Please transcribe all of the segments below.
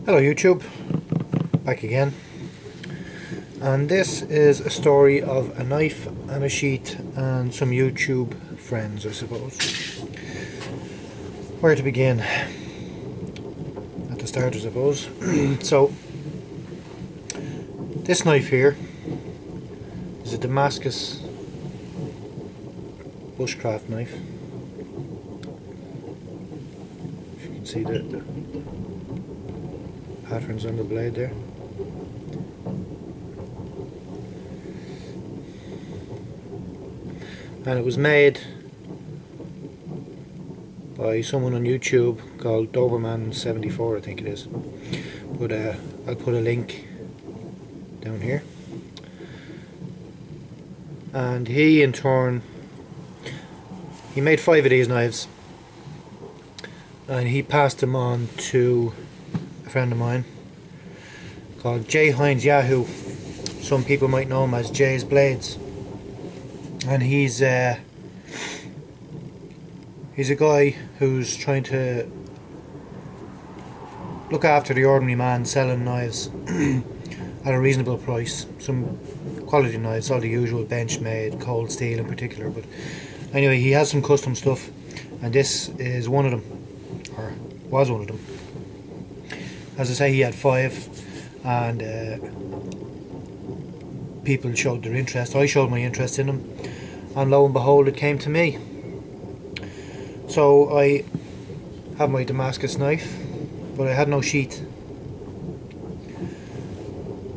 Hello YouTube, back again, and this is a story of a knife and a sheath and some YouTube friends, I suppose. Where to begin? At the start, I suppose. So, this knife here is a Damascus bushcraft knife. If you can see the patterns on the blade there. And it was made by someone on YouTube called Doberman74, I think it is. But I'll put a link down here. And he in turn, he made 5 of these knives, and he passed them on to a friend of mine called J Hines Yahoo. Some people might know him as Jay's Blades, and he's a guy who's trying to look after the ordinary man, selling knives at a reasonable price. Some quality knives, all the usual bench-made, cold steel in particular. But anyway, he has some custom stuff, and this is one of them, or was one of them. As I say, he had 5, and people showed their interest. I showed my interest in them, and lo and behold, it came to me. So I have my Damascus knife, but I had no sheath.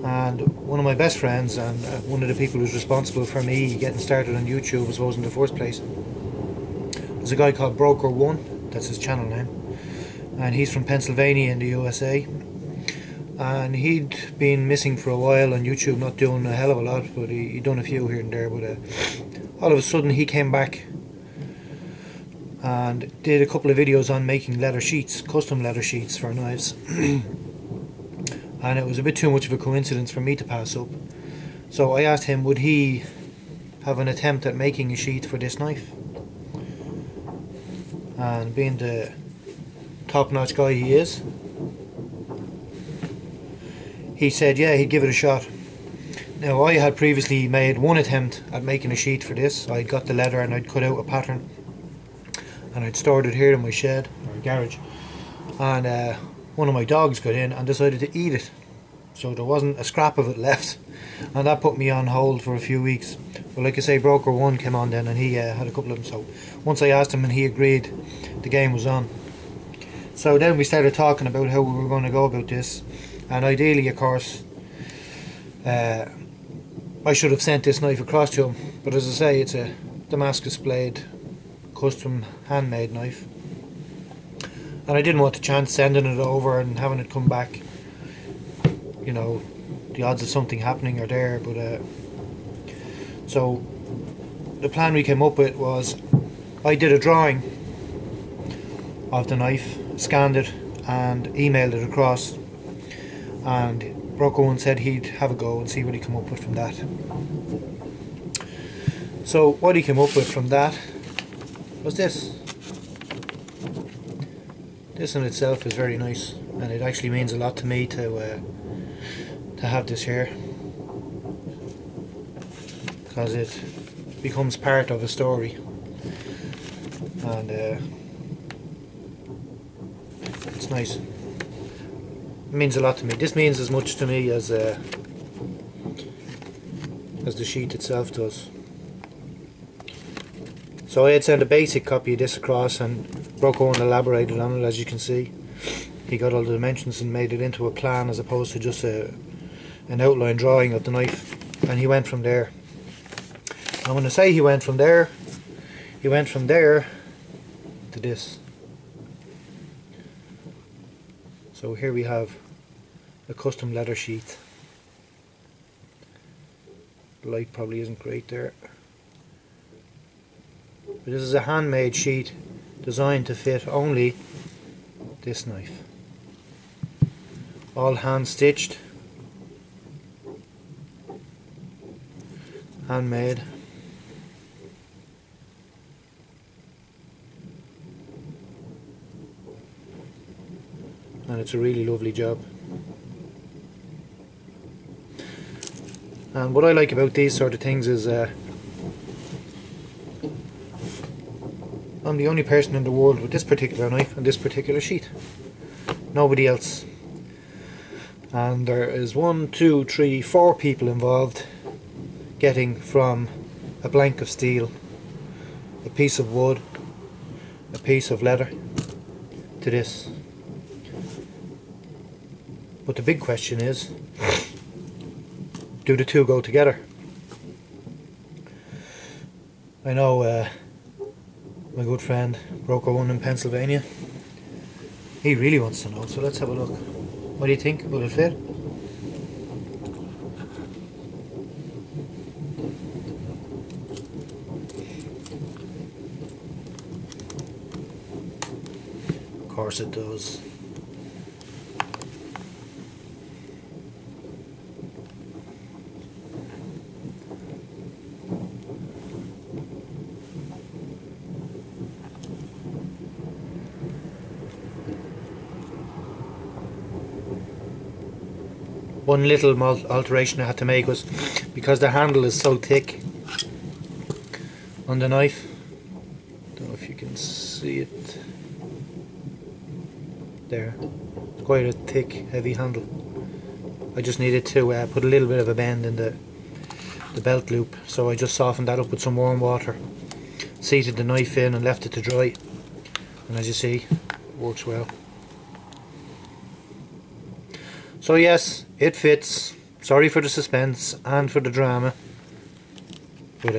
And one of my best friends, and one of the people who's responsible for me getting started on YouTube, I suppose, in the first place, was a guy called Broker1. That's his channel name, and he's from Pennsylvania in the USA. And he'd been missing for a while on YouTube, not doing a hell of a lot, but he'd done a few here and there. But all of a sudden he came back and did a couple of videos on making leather sheets, custom leather sheets for knives. And it was a bit too much of a coincidence for me to pass up. So I asked him, would he have an attempt at making a sheath for this knife? And being the top-notch guy he is, he said yeah, he'd give it a shot. Now, I had previously made one attempt at making a sheath for this. I'd got the leather and I'd cut out a pattern, and I'd stored it here in my shed or garage, and one of my dogs got in and decided to eat it, so there wasn't a scrap of it left, and that put me on hold for a few weeks. But like I say, Broker1 came on then, and he had a couple of them. So once I asked him and he agreed, the game was on. So then we started talking about how we were going to go about this, and ideally, of course, I should have sent this knife across to him, but as I say, it's a Damascus blade, custom handmade knife, and I didn't want the chance sending it over and having it come back. You know, the odds of something happening are there. But so the plan we came up with was, I did a drawing of the knife, scanned it and emailed it across, and Broker1 said he'd have a go and see what he come up with from that. So what he came up with from that was this. This in itself is very nice, and it actually means a lot to me to have this here, because it becomes part of a story, and it's nice. It means a lot to me. This means as much to me as the sheath itself does. So I had sent a basic copy of this across, and Broker1 elaborated on it, as you can see. He got all the dimensions and made it into a plan as opposed to just an outline drawing of the knife, and he went from there. And when I say he went from there to this. So here we have a custom leather sheath. The light probably isn't great there. But this is a handmade sheath designed to fit only this knife. All hand stitched, handmade. and it's a really lovely job. And what I like about these sort of things is I'm the only person in the world with this particular knife and this particular sheath. Nobody else. And there is 1, 2, 3, 4 people involved getting from a blank of steel, a piece of wood, a piece of leather to this. But the big question is, do the two go together? I know my good friend Broker One in Pennsylvania, he really wants to know, so let's have a look. What do you think? Will it fit? Of course it does. One little alteration I had to make was because the handle is so thick on the knife. Don't know if you can see it there. It's quite a thick, heavy handle. I just needed to put a little bit of a bend in the belt loop, so I just softened that up with some warm water, seated the knife in and left it to dry, and as you see, it works well. So yes, it fits. Sorry for the suspense and for the drama, but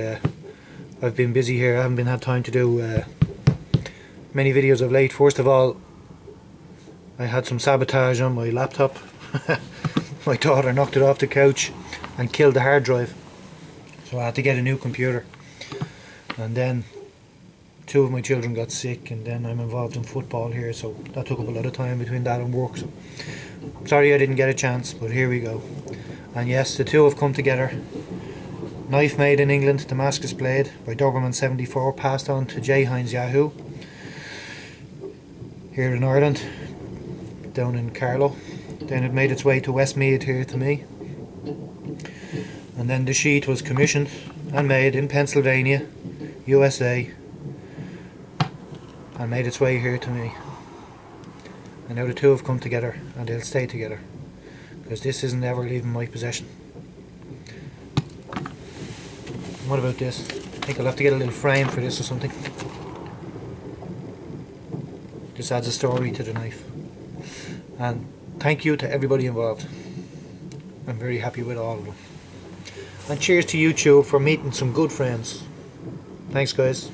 I've been busy here. I haven't had time to do many videos of late. First of all, I had some sabotage on my laptop. My daughter knocked it off the couch and killed the hard drive, so I had to get a new computer. And then 2 of my children got sick, and then I'm involved in football here, so that took up a lot of time between that and work. So sorry I didn't get a chance, but here we go. And yes, the two have come together. Knife made in England, Damascus blade by Doberman 74, passed on to J. Hines Yahoo here in Ireland, down in Carlow. Then it made its way to Westmeath here to me, and then the sheath was commissioned and made in Pennsylvania, USA, and made its way here to me. And now the two have come together, and they'll stay together, because this isn't ever leaving my possession. What about this? I think I'll have to get a little frame for this or something. Just adds a story to the knife. And thank you to everybody involved. I'm very happy with all of them. And cheers to YouTube for meeting some good friends. Thanks guys.